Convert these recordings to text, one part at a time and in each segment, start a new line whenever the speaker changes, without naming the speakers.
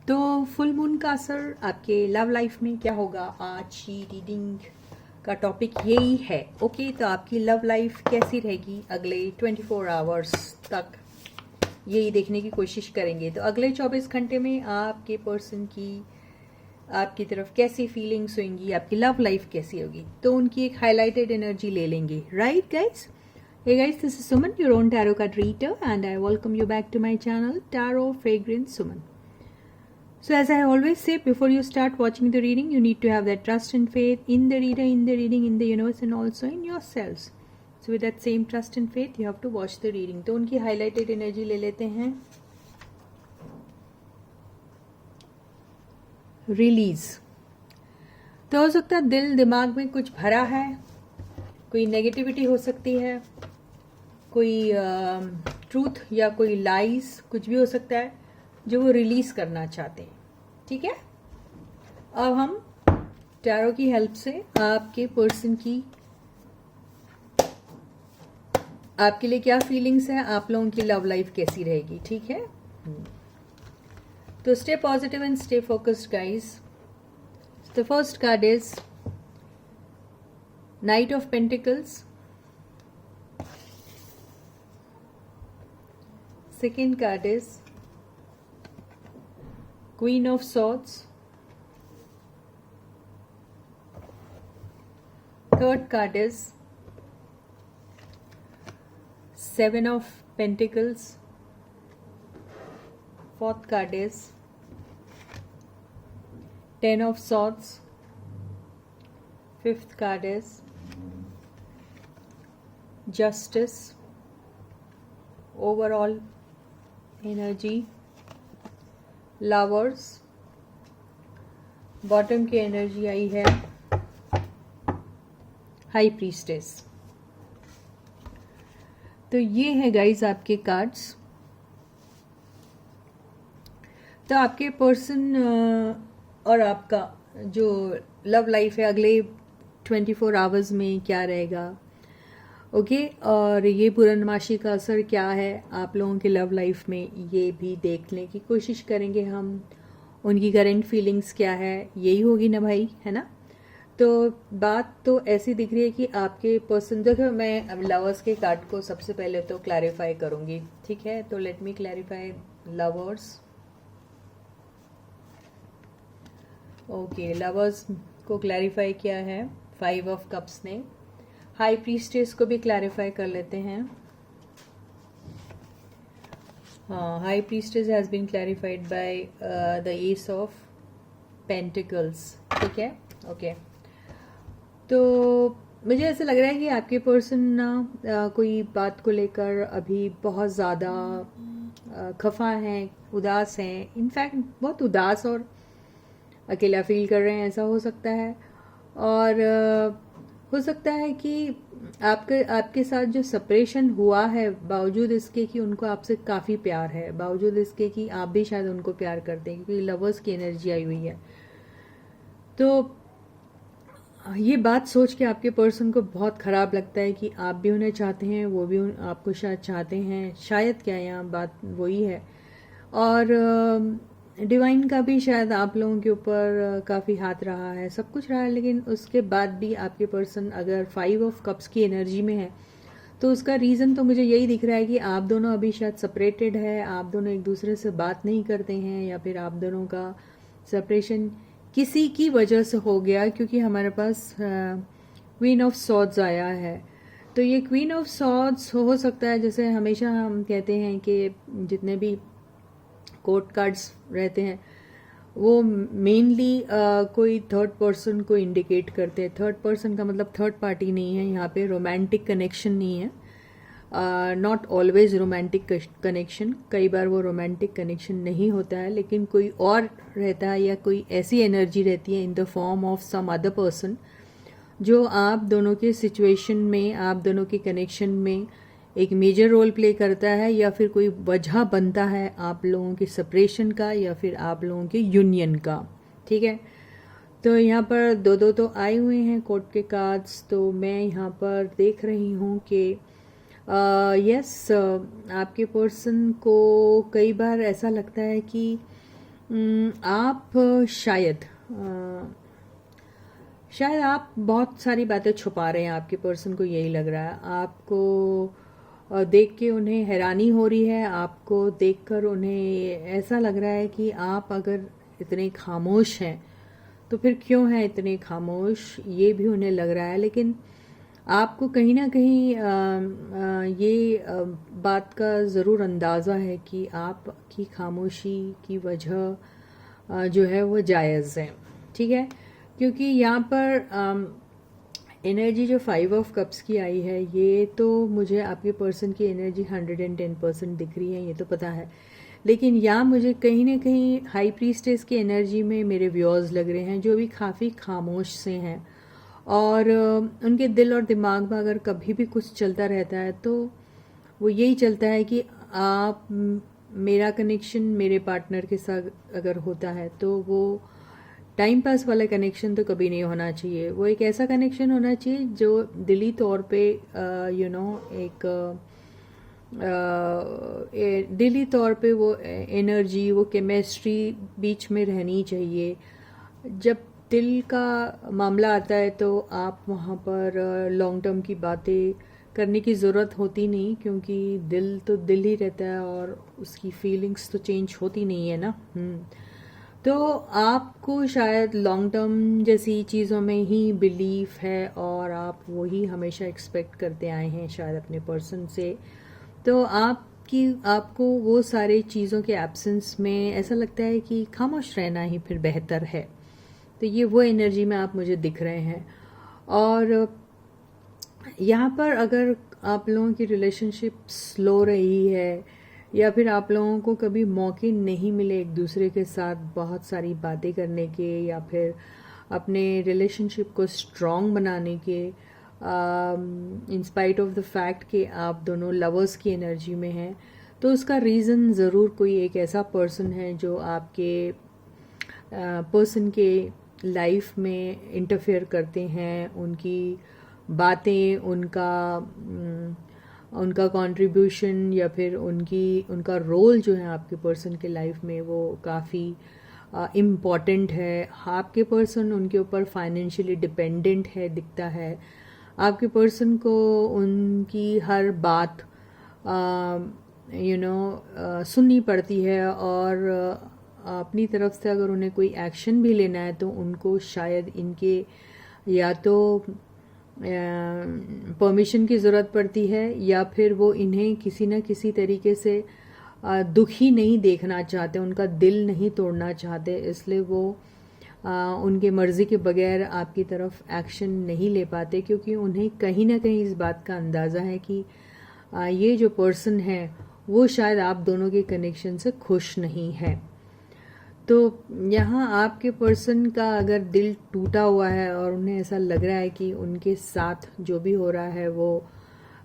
तो full moon का असर आपके लव लाइफ में क्या होगा, आज की रीडिंग का टॉपिक यही है। ओके, तो आपकी लव लाइफ कैसी रहेगी अगले 24 आवर्स तक, यही देखने की कोशिश करेंगे। तो अगले 24 घंटे में आपके पर्सन की आपकी तरफ कैसी फीलिंग्स होंगी, आपकी लव लाइफ कैसी होगी, तो उनकी एक हाईलाइटेड एनर्जी ले लेंगे। Right guys? Hey guys, this is Suman, your own tarot card reader, and I welcome you back to my channel, Tarot Fragrance Suman. So as I always say, before you start watching the reading, you need to have that trust and faith in the reader, in the reading, in the universe, and also in yourselves. So with that same trust and faith, you have to watch the reading. तो उनकी highlighted energy ले लेते हैं। Release. तो हो सकता है दिल दिमाग में कुछ भरा है, कोई नेगेटिविटी हो सकती है, कोई ट्रूथ या कोई लाइज, कुछ भी हो सकता है जो वो रिलीज करना चाहते हैं। ठीक है, अब हम टैरो की हेल्प से आपके पर्सन की आपके लिए क्या फीलिंग्स है, आप लोगों की लव लाइफ कैसी रहेगी। ठीक है, तो stay positive and stay focused guys. The first card is night of pentacles, second card is Queen of Swords, third card is Seven of Pentacles, fourth card is Ten of Swords, fifth card is Justice. Overall energy lovers, bottom की energy आई है high priestess. तो ये है guys आपके cards. तो आपके person और आपका जो लव लाइफ है अगले 24 आवर्स में क्या रहेगा। ओके, और ये पूर्णमासी का असर क्या है आप लोगों के लव लाइफ में, ये भी देखने की कोशिश करेंगे हम। उनकी करंट फीलिंग्स क्या है, यही होगी ना भाई, है ना। तो बात तो ऐसी दिख रही है कि आपके पर्सन, देखो मैं लवर्स के कार्ड को सबसे पहले तो क्लैरिफाई करूंगी। ठीक है, तो let me clarify lovers. Okay, lovers को क्लैरिफाई किया है 5 ऑफ कप्स ने। हाई प्रीस्टेस को भी क्लैरिफाई कर लेते हैं। हाँ, high priestess has been clarified by the ace of pentacles. ठीक है, ओके। तो मुझे ऐसा लग रहा है कि आपके पर्सन ना कोई बात को लेकर अभी बहुत ज़्यादा खफा हैं, उदास हैं, इनफैक्ट बहुत उदास और अकेला फील कर रहे हैं, ऐसा हो सकता है। और हो सकता है कि आपके साथ जो सेपरेशन हुआ है, बावजूद इसके कि उनको आपसे काफ़ी प्यार है, बावजूद इसके कि आप भी शायद उनको प्यार करते हैं, क्योंकि लवर्स की एनर्जी आई हुई है। तो ये बात सोच के आपके पर्सन को बहुत ख़राब लगता है कि आप भी उन्हें चाहते हैं, वो भी आपको शायद चाहते हैं, शायद क्या यहाँ बात वही है। और डिवाइन का भी शायद आप लोगों के ऊपर काफ़ी हाथ रहा है, सब कुछ रहा है, लेकिन उसके बाद भी आपके पर्सन अगर 5 ऑफ कप्स की एनर्जी में है तो उसका रीज़न तो मुझे यही दिख रहा है कि आप दोनों अभी शायद सेपरेटेड है, आप दोनों एक दूसरे से बात नहीं करते हैं, या फिर आप दोनों का सेपरेशन किसी की वजह से हो गया, क्योंकि हमारे पास क्वीन ऑफ सॉर्ड्स आया है। तो ये क्वीन ऑफ सॉर्ड्स हो सकता है, जैसे हमेशा हम कहते हैं कि जितने भी कोर्ट कार्ड्स रहते हैं वो मेनली कोई थर्ड पर्सन को इंडिकेट करते हैं। थर्ड पर्सन का मतलब थर्ड पार्टी नहीं है, यहाँ पे रोमांटिक कनेक्शन नहीं है, नॉट ऑलवेज रोमांटिक कनेक्शन, कई बार वो रोमांटिक कनेक्शन नहीं होता है, लेकिन कोई और रहता है या कोई ऐसी एनर्जी रहती है in the form of some other person जो आप दोनों के सिचुएशन में, आप दोनों के कनेक्शन में एक मेजर रोल प्ले करता है, या फिर कोई वजह बनता है आप लोगों के सेपरेशन का या फिर आप लोगों के यूनियन का। ठीक है, तो यहाँ पर दो तो आए हुए हैं कोर्ट के कार्ड्स। तो मैं यहाँ पर देख रही हूँ कि यस, आपके पर्सन को कई बार ऐसा लगता है कि आप शायद आप बहुत सारी बातें छुपा रहे हैं। आपके पर्सन को यही लग रहा है। आपको देख के उन्हें हैरानी हो रही है। आपको देखकर उन्हें ऐसा लग रहा है कि आप अगर इतने खामोश हैं तो फिर क्यों हैं इतने खामोश, ये भी उन्हें लग रहा है। लेकिन आपको कहीं ना कहीं ये बात का ज़रूर अंदाज़ा है कि आपकी खामोशी की वजह जो है वो जायज़ है, ठीक है। क्योंकि यहाँ पर एनर्जी जो 5 ऑफ कप्स की आई है, ये तो मुझे आपके पर्सन की एनर्जी 110% दिख रही है, ये तो पता है। लेकिन यहाँ मुझे कहीं ना कहीं हाई प्रीस्टेस की एनर्जी में मेरे व्यूअर्स लग रहे हैं जो भी काफ़ी खामोश से हैं, और उनके दिल और दिमाग में अगर कभी भी कुछ चलता रहता है तो वो यही चलता है कि आप मेरा कनेक्शन मेरे पार्टनर के साथ अगर होता है तो वो टाइम पास वाला कनेक्शन तो कभी नहीं होना चाहिए। वो एक ऐसा कनेक्शन होना चाहिए जो दिली तौर पे एक दिली तौर पे वो एनर्जी, वो केमिस्ट्री बीच में रहनी चाहिए। जब दिल का मामला आता है तो आप वहाँ पर लॉन्ग टर्म की बातें करने की ज़रूरत होती नहीं, क्योंकि दिल तो दिल ही रहता है और उसकी फीलिंग्स तो चेंज होती नहीं है ना। तो आपको शायद लॉन्ग टर्म जैसी चीज़ों में ही बिलीफ है और आप वही हमेशा एक्सपेक्ट करते आए हैं शायद अपने पर्सन से। तो आपको वो सारे चीज़ों के एब्सेंस में ऐसा लगता है कि खामोश रहना ही फिर बेहतर है। तो ये वो एनर्जी में आप मुझे दिख रहे हैं। और यहाँ पर अगर आप लोगों की रिलेशनशिप स्लो रही है या फिर आप लोगों को कभी मौके नहीं मिले एक दूसरे के साथ बहुत सारी बातें करने के या फिर अपने रिलेशनशिप को स्ट्रॉन्ग बनाने के, in spite of the fact कि आप दोनों लवर्स की एनर्जी में हैं, तो उसका रीज़न ज़रूर कोई एक ऐसा पर्सन है जो आपके पर्सन के लाइफ में इंटरफेयर करते हैं। उनकी बातें, उनका कंट्रीब्यूशन या फिर उनका रोल जो है आपके पर्सन के लाइफ में वो काफ़ी इम्पॉर्टेंट है। आपके पर्सन उनके ऊपर फाइनेंशियली डिपेंडेंट है दिखता है। आपके पर्सन को उनकी हर बात सुननी पड़ती है, और अपनी तरफ से अगर उन्हें कोई एक्शन भी लेना है तो उनको शायद इनके या तो परमिशन की ज़रूरत पड़ती है या फिर वो इन्हें किसी न किसी तरीके से दुखी नहीं देखना चाहते, उनका दिल नहीं तोड़ना चाहते, इसलिए वो उनके मर्ज़ी के बगैर आपकी तरफ एक्शन नहीं ले पाते, क्योंकि उन्हें कहीं ना कहीं इस बात का अंदाज़ा है कि ये जो पर्सन है वो शायद आप दोनों के कनेक्शन से खुश नहीं है। तो यहाँ आपके पर्सन का अगर दिल टूटा हुआ है और उन्हें ऐसा लग रहा है कि उनके साथ जो भी हो रहा है वो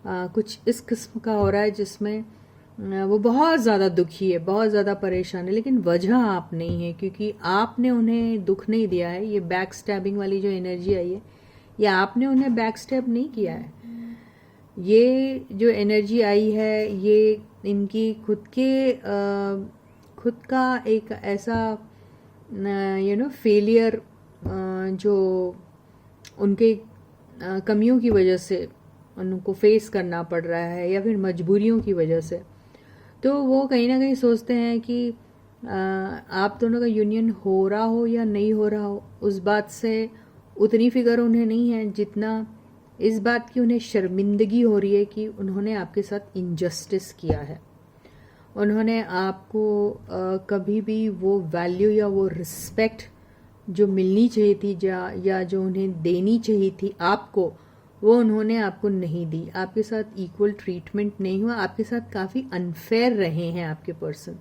कुछ इस किस्म का हो रहा है जिसमें वो बहुत ज़्यादा दुखी है, बहुत ज़्यादा परेशान है, लेकिन वजह आप नहीं है, क्योंकि आपने उन्हें दुख नहीं दिया है। ये बैक स्टैबिंग वाली जो एनर्जी आई है, ये आपने उन्हें बैक स्टैब नहीं किया है। ये जो एनर्जी आई है ये इनकी खुद का एक ऐसा फेलियर जो उनके कमियों की वजह से उनको फेस करना पड़ रहा है या फिर मजबूरियों की वजह से। तो वो कहीं ना कहीं सोचते हैं कि आप दोनों का यूनियन हो रहा हो या नहीं हो रहा हो, उस बात से उतनी फिक्र उन्हें नहीं है जितना इस बात की उन्हें शर्मिंदगी हो रही है कि उन्होंने आपके साथ इनजस्टिस किया है। उन्होंने आपको कभी भी वो वैल्यू या वो रिस्पेक्ट जो मिलनी चाहिए थी या जो उन्हें देनी चाहिए थी आपको, वो उन्होंने आपको नहीं दी। आपके साथ इक्वल ट्रीटमेंट नहीं हुआ, आपके साथ काफ़ी अनफेयर रहे हैं आपके पर्सन।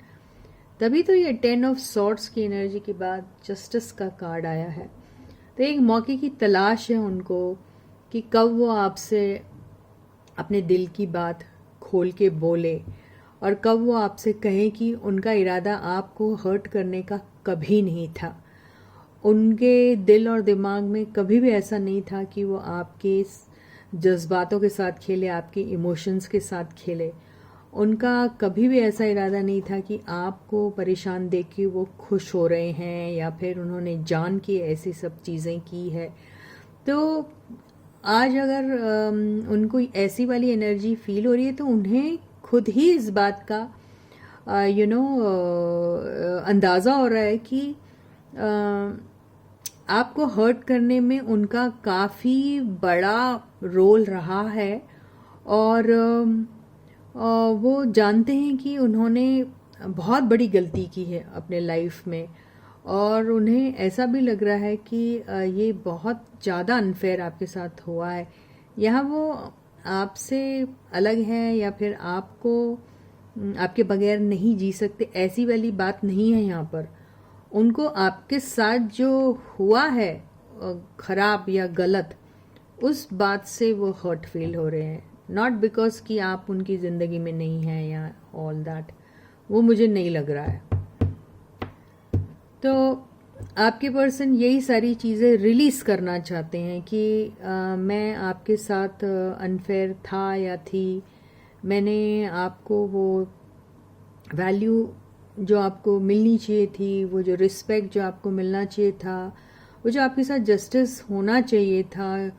तभी तो ये 10 ऑफ सॉर्ड्स की एनर्जी के बाद जस्टिस का कार्ड आया है। तो एक मौके की तलाश है उनको कि कब वो आपसे अपने दिल की बात खोल के बोले और कब वो आपसे कहे कि उनका इरादा आपको हर्ट करने का कभी नहीं था। उनके दिल और दिमाग में कभी भी ऐसा नहीं था कि वो आपके जज्बातों के साथ खेले, आपके इमोशंस के साथ खेले। उनका कभी भी ऐसा इरादा नहीं था कि आपको परेशान देख के वो खुश हो रहे हैं या फिर उन्होंने जान के ऐसी सब चीज़ें की है। तो आज अगर उनको ऐसी वाली एनर्जी फील हो रही है तो उन्हें खुद ही इस बात का अंदाज़ा हो रहा है कि आपको हर्ट करने में उनका काफ़ी बड़ा रोल रहा है और वो जानते हैं कि उन्होंने बहुत बड़ी गलती की है अपने लाइफ में और उन्हें ऐसा भी लग रहा है कि ये बहुत ज़्यादा अनफेयर आपके साथ हुआ है। यहाँ वो आपसे अलग है या फिर आपको आपके बगैर नहीं जी सकते, ऐसी वाली बात नहीं है यहाँ पर। उनको आपके साथ जो हुआ है खराब या गलत, उस बात से वो हर्ट फील हो रहे हैं, नॉट बिकॉज कि आप उनकी ज़िंदगी में नहीं हैं या ऑल दैट। वो मुझे नहीं लग रहा है। तो आपके पर्सन यही सारी चीज़ें रिलीज़ करना चाहते हैं कि मैं आपके साथ अनफेयर था या थी, मैंने आपको वो वैल्यू जो आपको मिलनी चाहिए थी, वो जो रिस्पेक्ट जो आपको मिलना चाहिए था, वो जो आपके साथ जस्टिस होना चाहिए था,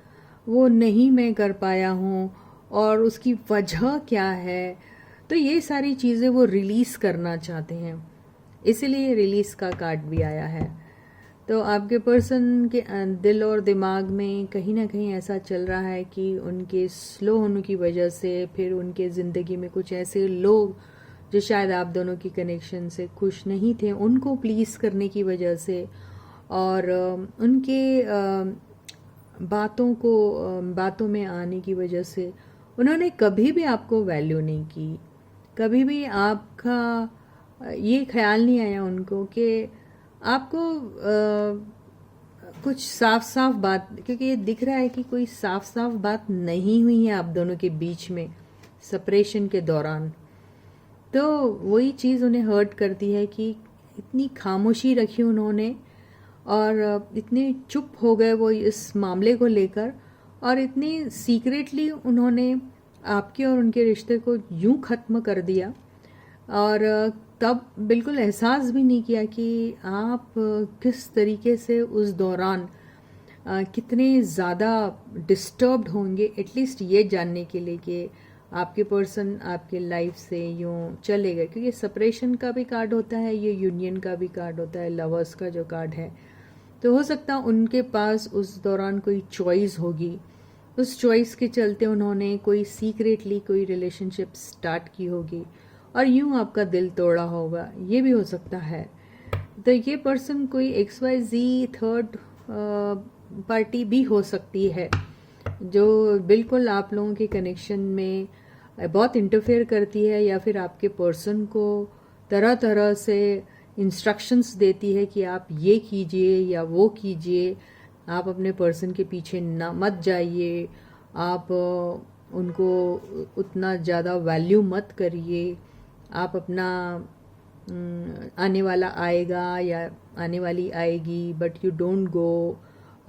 वो नहीं मैं कर पाया हूँ और उसकी वजह क्या है। तो ये सारी चीज़ें वो रिलीज़ करना चाहते हैं, इसीलिए रिलीज़ का कार्ड भी आया है। तो आपके पर्सन के दिल और दिमाग में कहीं ना कहीं ऐसा चल रहा है कि उनके स्लो होने की वजह से, फिर उनके ज़िंदगी में कुछ ऐसे लोग जो शायद आप दोनों की कनेक्शन से खुश नहीं थे, उनको प्लीज़ करने की वजह से और उनके बातों में आने की वजह से उन्होंने कभी भी आपको वैल्यू नहीं की। कभी भी आपका ये ख्याल नहीं आया उनको कि आपको कुछ साफ साफ बात, क्योंकि ये दिख रहा है कि कोई साफ साफ बात नहीं हुई है आप दोनों के बीच में सेपरेशन के दौरान। तो वही चीज़ उन्हें हर्ट करती है कि इतनी खामोशी रखी उन्होंने और इतने चुप हो गए वो इस मामले को लेकर, और इतनी सीक्रेटली उन्होंने आपके और उनके रिश्ते को यूं ख़त्म कर दिया और तब बिल्कुल एहसास भी नहीं किया कि आप किस तरीके से उस दौरान कितने ज़्यादा डिस्टर्ब्ड होंगे, एटलीस्ट ये जानने के लिए कि आपके पर्सन आपके लाइफ से यूं चले गए। क्योंकि सेपरेशन का भी कार्ड होता है, ये यूनियन का भी कार्ड होता है, लवर्स का जो कार्ड है। तो हो सकता है उनके पास उस दौरान कोई चॉइस होगी, उस चॉइस के चलते उन्होंने कोई सीक्रेटली कोई रिलेशनशिप स्टार्ट की होगी और यूं आपका दिल तोड़ा होगा, ये भी हो सकता है। तो ये पर्सन कोई XYZ थर्ड पार्टी भी हो सकती है जो बिल्कुल आप लोगों के कनेक्शन में बहुत इंटरफेयर करती है, या फिर आपके पर्सन को तरह तरह से इंस्ट्रक्शंस देती है कि आप ये कीजिए या वो कीजिए, आप अपने पर्सन के पीछे ना मत जाइए, आप उनको उतना ज़्यादा वैल्यू मत करिए, आप अपना आने वाला आएगा या आने वाली आएगी, but you don't go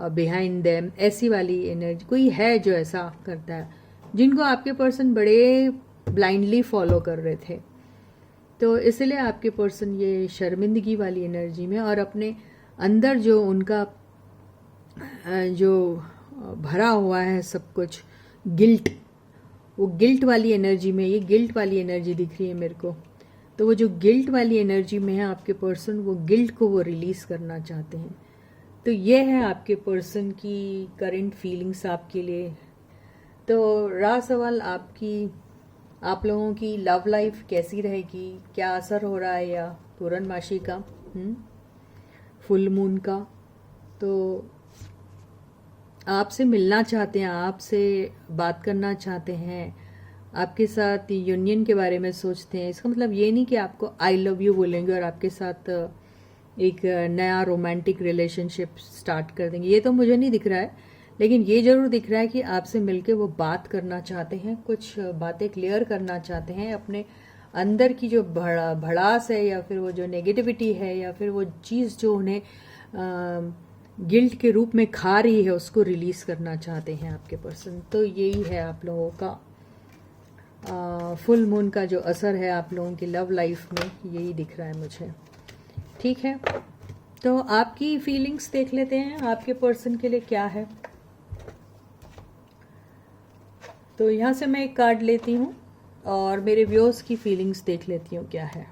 behind them. ऐसी वाली एनर्जी कोई है जो ऐसा करता है, जिनको आपके पर्सन बड़े ब्लाइंडली फॉलो कर रहे थे। तो इसलिए आपके पर्सन ये शर्मिंदगी वाली एनर्जी में और अपने अंदर जो उनका जो भरा हुआ है सब कुछ गिल्ट, वो गिल्ट वाली एनर्जी में, ये गिल्ट वाली एनर्जी दिख रही है मेरे को। तो वो जो गिल्ट वाली एनर्जी में है आपके पर्सन, वो गिल्ट को वो रिलीज करना चाहते हैं। तो ये है आपके पर्सन की करंट फीलिंग्स आपके लिए। तो रहा सवाल आप लोगों की लव लाइफ कैसी रहेगी, क्या असर हो रहा है या पूर्णमासी का, फुल मून का। तो आपसे मिलना चाहते हैं, आपसे बात करना चाहते हैं, आपके साथ यूनियन के बारे में सोचते हैं। इसका मतलब ये नहीं कि आपको आई लव यू बोलेंगे और आपके साथ एक नया रोमांटिक रिलेशनशिप स्टार्ट कर देंगे, ये तो मुझे नहीं दिख रहा है। लेकिन ये जरूर दिख रहा है कि आपसे मिलके वो बात करना चाहते हैं, कुछ बातें क्लियर करना चाहते हैं, अपने अंदर की जो भड़ास है या फिर वो जो नेगेटिविटी है या फिर वो चीज़ जो उन्हें गिल्ट के रूप में खा रही है, उसको रिलीज करना चाहते हैं आपके पर्सन। तो यही है आप लोगों का फुल मून का जो असर है आप लोगों की लव लाइफ में, यही दिख रहा है मुझे। ठीक है, तो आपकी फीलिंग्स देख लेते हैं आपके पर्सन के लिए क्या है। तो यहाँ से मैं एक कार्ड लेती हूँ और मेरे व्यूअर्स की फीलिंग्स देख लेती हूँ क्या है।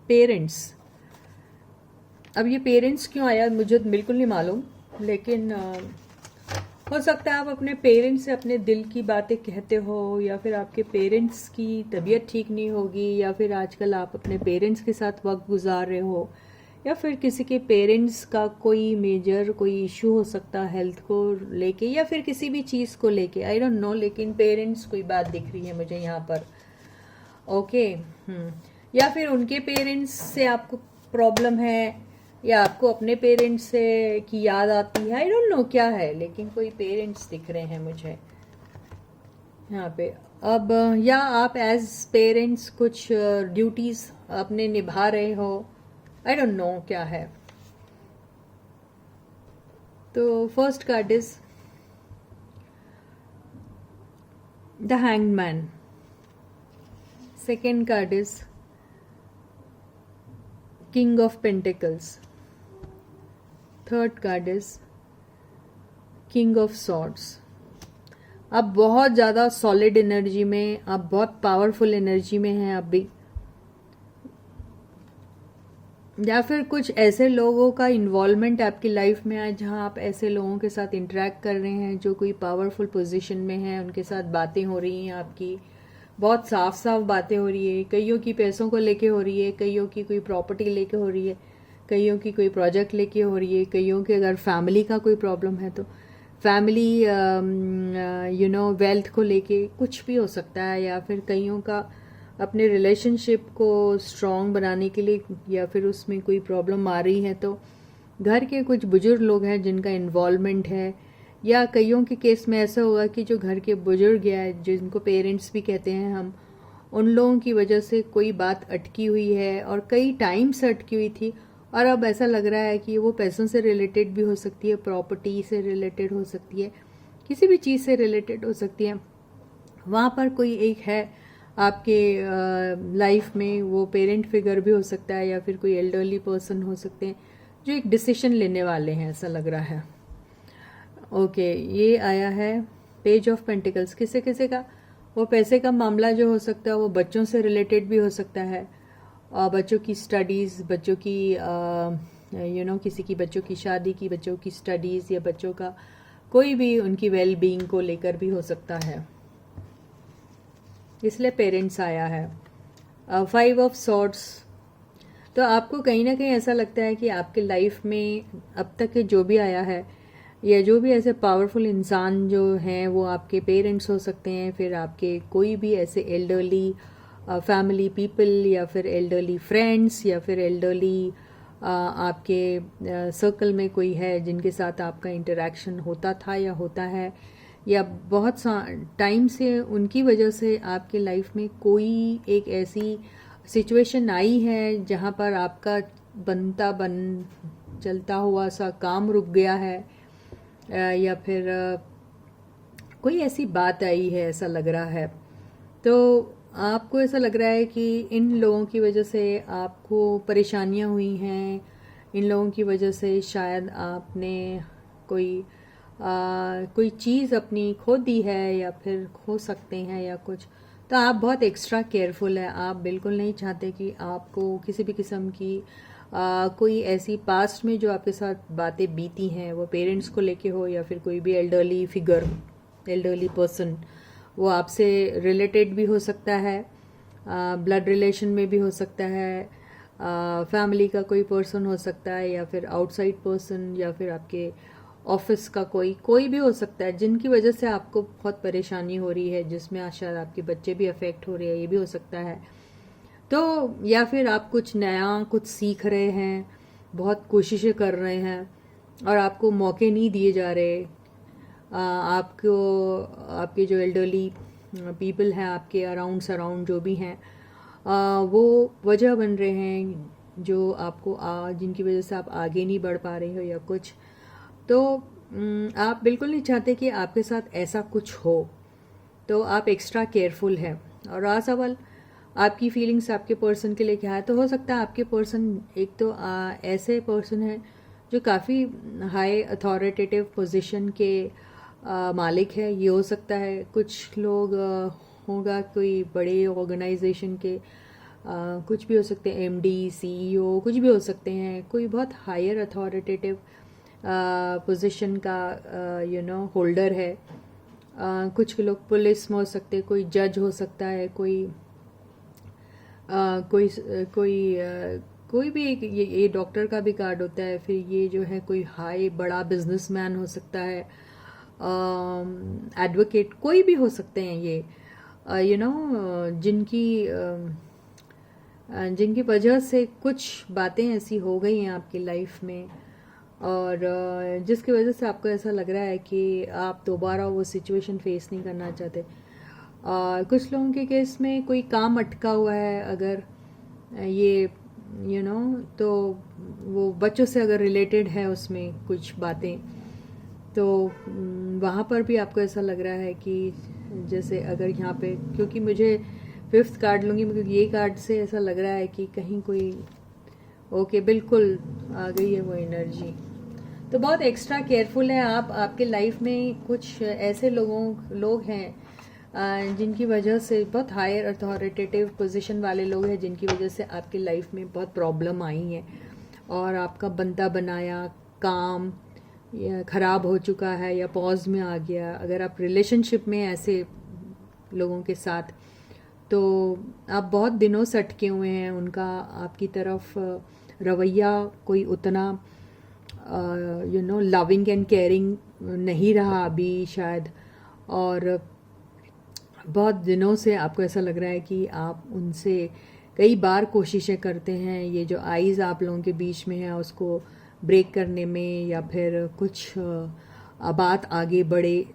पेरेंट्स, अब ये पेरेंट्स क्यों आया मुझे बिल्कुल नहीं मालूम, लेकिन हो सकता है आप अपने पेरेंट्स से अपने दिल की बातें कहते हो, या फिर आपके पेरेंट्स की तबीयत ठीक नहीं होगी, या फिर आजकल आप अपने पेरेंट्स के साथ वक्त गुजार रहे हो, या फिर किसी के पेरेंट्स का कोई मेजर कोई इशू हो सकता है हेल्थ को लेके, या फिर किसी भी चीज़ को लेके, आई डोंट नो, लेकिन पेरेंट्स कोई बात दिख रही है मुझे यहाँ पर। ओके, या फिर उनके पेरेंट्स से आपको प्रॉब्लम है, या आपको अपने पेरेंट्स से की याद आती है, आई डोंट नो क्या है, लेकिन कोई पेरेंट्स दिख रहे हैं मुझे यहाँ पे। अब या आप एज पेरेंट्स कुछ ड्यूटीज अपने निभा रहे हो, आई डोंट नो क्या है। तो first card is the hanged man, second card is king of pentacles, third card is king of swords. आप बहुत ज़्यादा सॉलिड एनर्जी में, आप बहुत पावरफुल एनर्जी में हैं आप भी, या फिर कुछ ऐसे लोगों का इन्वॉल्वमेंट आपकी लाइफ में है जहां आप ऐसे लोगों के साथ इंटरेक्ट कर रहे हैं जो कोई पावरफुल पोजीशन में है, उनके साथ बातें हो रही हैं आपकी, बहुत साफ साफ बातें हो रही है। कईयों की पैसों को लेके हो रही है, कईयों की कोई प्रॉपर्टी लेके हो रही है, कईयों की कोई प्रोजेक्ट लेके हो रही है, कईयों के अगर फैमिली का कोई प्रॉब्लम है तो फैमिली वेल्थ को लेके कुछ भी हो सकता है, या फिर कईयों का अपने रिलेशनशिप को स्ट्रॉन्ग बनाने के लिए, या फिर उसमें कोई प्रॉब्लम आ रही है तो घर के कुछ बुजुर्ग लोग हैं जिनका इन्वॉल्वमेंट है, या कईयों के केस में ऐसा होगा कि जो घर के बुजुर्ग या जिनको पेरेंट्स भी कहते हैं हम, उन लोगों की वजह से कोई बात अटकी हुई है और कई टाइम से अटकी हुई थी, और अब ऐसा लग रहा है कि वो पैसों से रिलेटेड भी हो सकती है, प्रॉपर्टी से रिलेटेड हो सकती है, किसी भी चीज़ से रिलेटेड हो सकती है। वहाँ पर कोई एक है आपके लाइफ में, वो पेरेंट फिगर भी हो सकता है, या फिर कोई एल्डरली पर्सन हो सकते हैं जो एक डिसीजन लेने वाले हैं, ऐसा लग रहा है। ओके, ये आया है पेज ऑफ पेंटिकल्स। किसी किसी का वो पैसे का मामला जो हो सकता है वो बच्चों से रिलेटेड भी हो सकता है, और बच्चों की स्टडीज़, बच्चों की किसी की बच्चों की शादी की, बच्चों की स्टडीज़, या बच्चों का कोई भी उनकी वेल बीइंग को लेकर भी हो सकता है, इसलिए पेरेंट्स आया है। 5 ऑफ सॉर्ड्स, तो आपको कहीं ना कहीं ऐसा लगता है कि आपके लाइफ में अब तक के जो भी आया है, या जो भी ऐसे पावरफुल इंसान जो हैं वो आपके पेरेंट्स हो सकते हैं, फिर आपके कोई भी ऐसे एल्डरली फैमिली पीपल, या फिर एल्डरली फ्रेंड्स, या फिर एल्डरली आपके सर्कल में कोई है जिनके साथ आपका इंटरेक्शन होता था या होता है, या बहुत टाइम से उनकी वजह से आपके लाइफ में कोई एक ऐसी सिचुएशन आई है जहाँ पर आपका चलता हुआ सा काम रुक गया है, या फिर कोई ऐसी बात आई है, ऐसा लग रहा है। तो आपको ऐसा लग रहा है कि इन लोगों की वजह से आपको परेशानियां हुई हैं, इन लोगों की वजह से शायद आपने कोई चीज़ अपनी खो दी है, या फिर खो सकते हैं, या कुछ। तो आप बहुत एक्स्ट्रा केयरफुल है, आप बिल्कुल नहीं चाहते कि आपको किसी भी किस्म की कोई ऐसी पास्ट में जो आपके साथ बातें बीती हैं, वो पेरेंट्स को लेके हो, या फिर कोई भी एल्डरली फिगर, एल्डरली पर्सन, वो आपसे रिलेटेड भी हो सकता है, ब्लड रिलेशन में भी हो सकता है, फैमिली का कोई पर्सन हो सकता है, या फिर आउटसाइड पर्सन, या फिर आपके ऑफिस का कोई भी हो सकता है जिनकी वजह से आपको बहुत परेशानी हो रही है, जिसमें शायद आपके बच्चे भी अफेक्ट हो रहे हैं, ये भी हो सकता है। तो या फिर आप कुछ नया कुछ सीख रहे हैं, बहुत कोशिशें कर रहे हैं और आपको मौके नहीं दिए जा रहे, आपको आपके जो एल्डरली पीपल हैं आपके अराउंड सराउंड जो भी हैं, वो वजह बन रहे हैं जो आपको जिनकी वजह से आप आगे नहीं बढ़ पा रहे हो या कुछ। तो आप बिल्कुल नहीं चाहते कि आपके साथ ऐसा कुछ हो, तो आप एक्स्ट्रा केयरफुल हैं। और रहा सवाल आपकी फीलिंग्स आपके पर्सन के लिए क्या है, तो हो सकता है आपके पर्सन एक तो ऐसे पर्सन है जो काफ़ी हाई अथॉरिटेटिव पोजीशन के मालिक है, ये हो सकता है। कुछ लोग होगा कोई बड़े ऑर्गेनाइजेशन के कुछ भी हो सकते हैं, एमडी, सीईओ, कुछ भी हो सकते हैं, कोई बहुत हायर अथॉरिटेटिव पोजीशन का होल्डर है। कुछ लोग पुलिस में हो सकते हैं, कोई जज हो सकता है, कोई कोई भी एक ये डॉक्टर का भी कार्ड होता है। फिर ये जो है कोई हाई बड़ा बिजनेसमैन हो सकता है, एडवोकेट, कोई भी हो सकते हैं ये, जिनकी वजह से कुछ बातें ऐसी हो गई हैं आपकी लाइफ में, और जिसकी वजह से आपको ऐसा लग रहा है कि आप दोबारा वो सिचुएशन फेस नहीं करना चाहते। कुछ लोगों के केस में कोई काम अटका हुआ है, अगर ये तो वो बच्चों से अगर रिलेटेड है उसमें कुछ बातें, तो वहाँ पर भी आपको ऐसा लग रहा है कि जैसे अगर यहाँ पे, क्योंकि मुझे 5th कार्ड लूँगी, क्योंकि ये कार्ड से ऐसा लग रहा है कि कहीं कोई ओके बिल्कुल आ गई है वो एनर्जी। तो बहुत एक्स्ट्रा केयरफुल है आप। आपके लाइफ में कुछ ऐसे लोग हैं जिनकी वजह से, बहुत हायर अथॉरिटेटिव पोजीशन वाले लोग हैं जिनकी वजह से आपकी लाइफ में बहुत प्रॉब्लम आई है, और आपका बनता बनाया काम या ख़राब हो चुका है या पॉज में आ गया। अगर आप रिलेशनशिप में ऐसे लोगों के साथ, तो आप बहुत दिनों से अटके हुए हैं, उनका आपकी तरफ रवैया कोई उतना लविंग एंड केयरिंग नहीं रहा अभी शायद, और बहुत दिनों से आपको ऐसा लग रहा है कि आप उनसे कई बार कोशिशें करते हैं, ये जो आइज़ आप लोगों के बीच में है उसको ब्रेक करने में, या फिर कुछ बात आगे बढ़े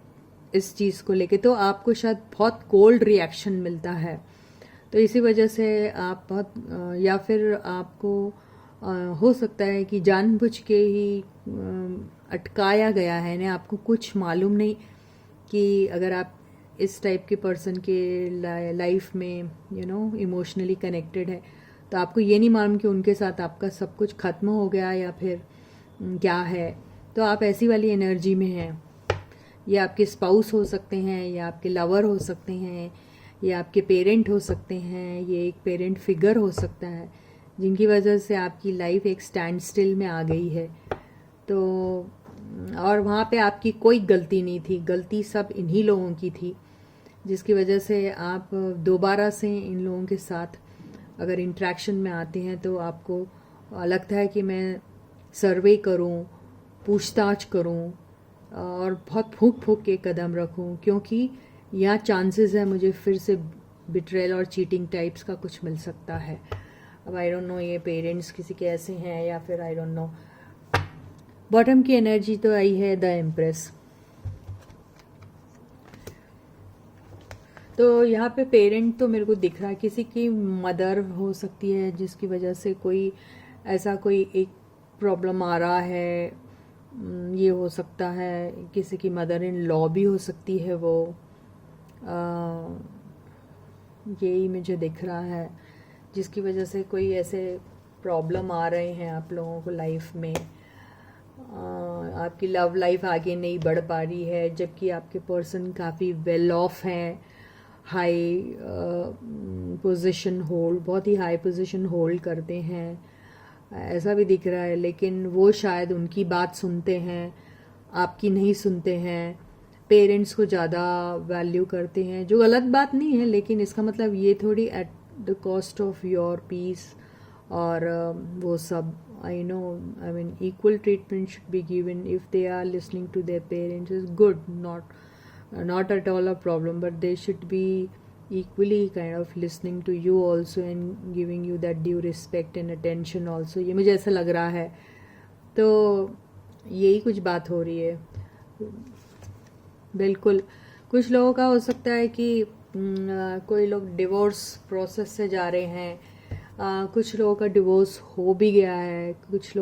इस चीज़ को लेके, तो आपको शायद बहुत कोल्ड रिएक्शन मिलता है। तो इसी वजह से आप बहुत या फिर आपको हो सकता है कि जानबूझ के ही अटकाया गया है ना, आपको कुछ मालूम नहीं कि अगर आप इस टाइप के पर्सन के लाइफ में इमोशनली कनेक्टेड है, तो आपको ये नहीं मालूम कि उनके साथ आपका सब कुछ ख़त्म हो गया या फिर क्या है। तो आप ऐसी वाली एनर्जी में हैं। ये आपके स्पाउस हो सकते हैं, या आपके लवर हो सकते हैं, या आपके पेरेंट हो सकते हैं, ये एक पेरेंट फिगर हो सकता है जिनकी वजह से आपकी लाइफ एक स्टैंड स्टिल में आ गई है। तो और वहाँ पे आपकी कोई गलती नहीं थी, गलती सब इन्हीं लोगों की थी, जिसकी वजह से आप दोबारा से इन लोगों के साथ अगर इंट्रैक्शन में आते हैं तो आपको लगता है कि मैं सर्वे करूं, पूछताछ करूं, और बहुत फूंक फूंक के कदम रखूं, क्योंकि यहाँ चांसेस है मुझे फिर से बिट्रेल और चीटिंग टाइप्स का कुछ मिल सकता है। अब आई डोंट नो ये पेरेंट्स किसी के ऐसे हैं या फिर आई डोंट नो। बॉटम की एनर्जी तो आई है द एम्प्रेस। तो यहाँ पे पेरेंट तो मेरे को दिख रहा है, किसी की मदर हो सकती है जिसकी वजह से कोई ऐसा कोई एक प्रॉब्लम आ रहा है। ये हो सकता है किसी की मदर इन लॉ भी हो सकती है वो, यही मुझे दिख रहा है, जिसकी वजह से कोई ऐसे प्रॉब्लम आ रहे हैं आप लोगों को लाइफ में। आपकी लव लाइफ आगे नहीं बढ़ पा रही है, जबकि आपके पर्सन काफ़ी वेल ऑफ हैं, हाई पोजीशन होल्ड, बहुत ही हाई पोजीशन होल्ड करते हैं, ऐसा भी दिख रहा है। लेकिन वो शायद उनकी बात सुनते हैं, आपकी नहीं सुनते हैं, पेरेंट्स को ज़्यादा वैल्यू करते हैं, जो गलत बात नहीं है, लेकिन इसका मतलब ये थोड़ी at the cost of your peace और वो सब। I know, I mean equal treatment should be given if they are listening to their parents is good, not at all a problem, but they should be equally kind of listening to you also and giving you that due respect and attention also। ये मुझे ऐसा लग रहा है, तो यही कुछ बात हो रही है। बिल्कुल कुछ लोगों का हो सकता है कि कोई लोग डिवोर्स प्रोसेस से जा रहे हैं, कुछ लोगों का डिवोर्स हो भी गया है, कुछ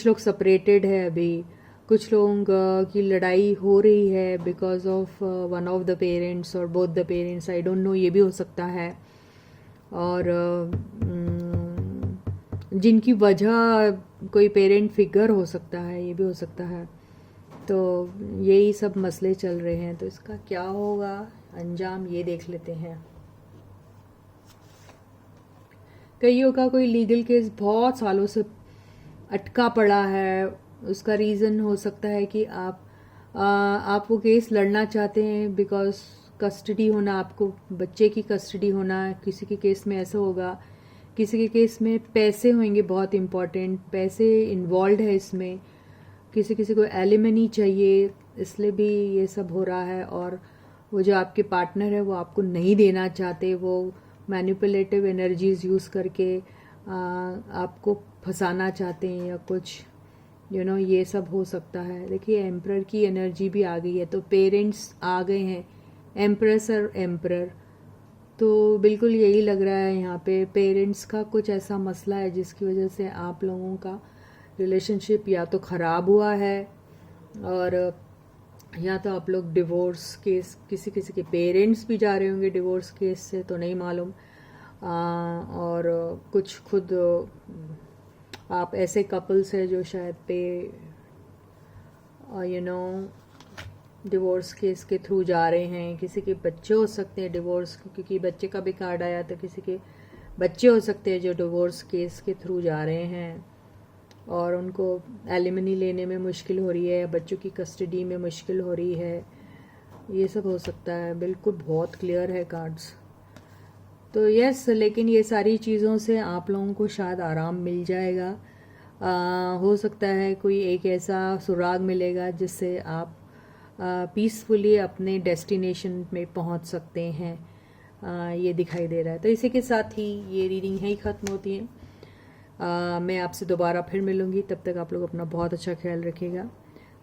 लोग सेपरेटेड है अभी, कुछ लोगों की लड़ाई हो रही है because of one of the parents और both the parents, I don't know, ये भी हो सकता है। और जिनकी वजह कोई पेरेंट फिगर हो सकता है, ये भी हो सकता है। तो यही सब मसले चल रहे हैं, तो इसका क्या होगा अंजाम, ये देख लेते हैं। कईयों का कोई लीगल केस बहुत सालों से अटका पड़ा है, उसका रीज़न हो सकता है कि आप वो केस लड़ना चाहते हैं बिकॉज कस्टडी होना, आपको बच्चे की कस्टडी होना। किसी के केस में ऐसा होगा, किसी के केस में पैसे होंगे बहुत इम्पॉर्टेंट, पैसे इन्वॉल्व है इसमें, किसी किसी को एलिमनी चाहिए, इसलिए भी ये सब हो रहा है। और वो जो आपके पार्टनर है वो आपको नहीं देना चाहते, वो मैनिपुलेटिव एनर्जीज यूज़ करके आपको फंसाना चाहते हैं या कुछ, ये सब हो सकता है। देखिए एम्परर की एनर्जी भी आ गई है, तो पेरेंट्स आ गए हैं, एम्प्रेस और एम्परर। तो बिल्कुल यही लग रहा है यहाँ पे, पेरेंट्स का कुछ ऐसा मसला है जिसकी वजह से आप लोगों का रिलेशनशिप या तो ख़राब हुआ है, और या तो आप लोग डिवोर्स केस, किसी किसी के पेरेंट्स भी जा रहे होंगे डिवोर्स केस से, तो नहीं मालूम। और कुछ खुद आप ऐसे कपल्स हैं जो शायद पे डिवोर्स केस के थ्रू जा रहे हैं। किसी के बच्चे हो सकते हैं डिवोर्स, क्योंकि बच्चे का भी कार्ड आया, तो किसी के बच्चे हो सकते हैं जो डिवोर्स केस के थ्रू जा रहे हैं और उनको एलिमनी लेने में मुश्किल हो रही है, बच्चों की कस्टडी में मुश्किल हो रही है, ये सब हो सकता है। बिल्कुल बहुत क्लियर है कार्ड्स। तो यस, लेकिन ये सारी चीज़ों से आप लोगों को शायद आराम मिल जाएगा। हो सकता है कोई एक ऐसा सुराग मिलेगा जिससे आप पीसफुली अपने डेस्टिनेशन में पहुंच सकते हैं, ये दिखाई दे रहा है। तो इसी के साथ ही ये रीडिंग यहीं ख़त्म होती है। मैं आपसे दोबारा फिर मिलूंगी, तब तक आप लोग अपना बहुत अच्छा ख्याल रखिएगा।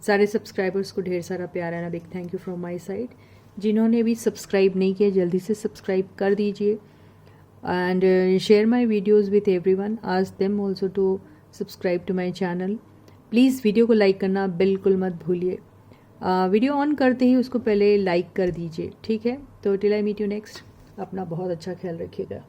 सारे सब्सक्राइबर्स को ढेर सारा प्यार है ना, big thank you from my side. जिन्होंने भी सब्सक्राइब नहीं किया जल्दी से सब्सक्राइब कर दीजिए, and share my videos with everyone, ask them also to subscribe to my channel। Please video को लाइक करना बिल्कुल मत भूलिए, वीडियो ऑन करते ही उसको पहले लाइक कर दीजिए, ठीक है। तो till I meet you next, अपना बहुत अच्छा ख्याल रखिएगा।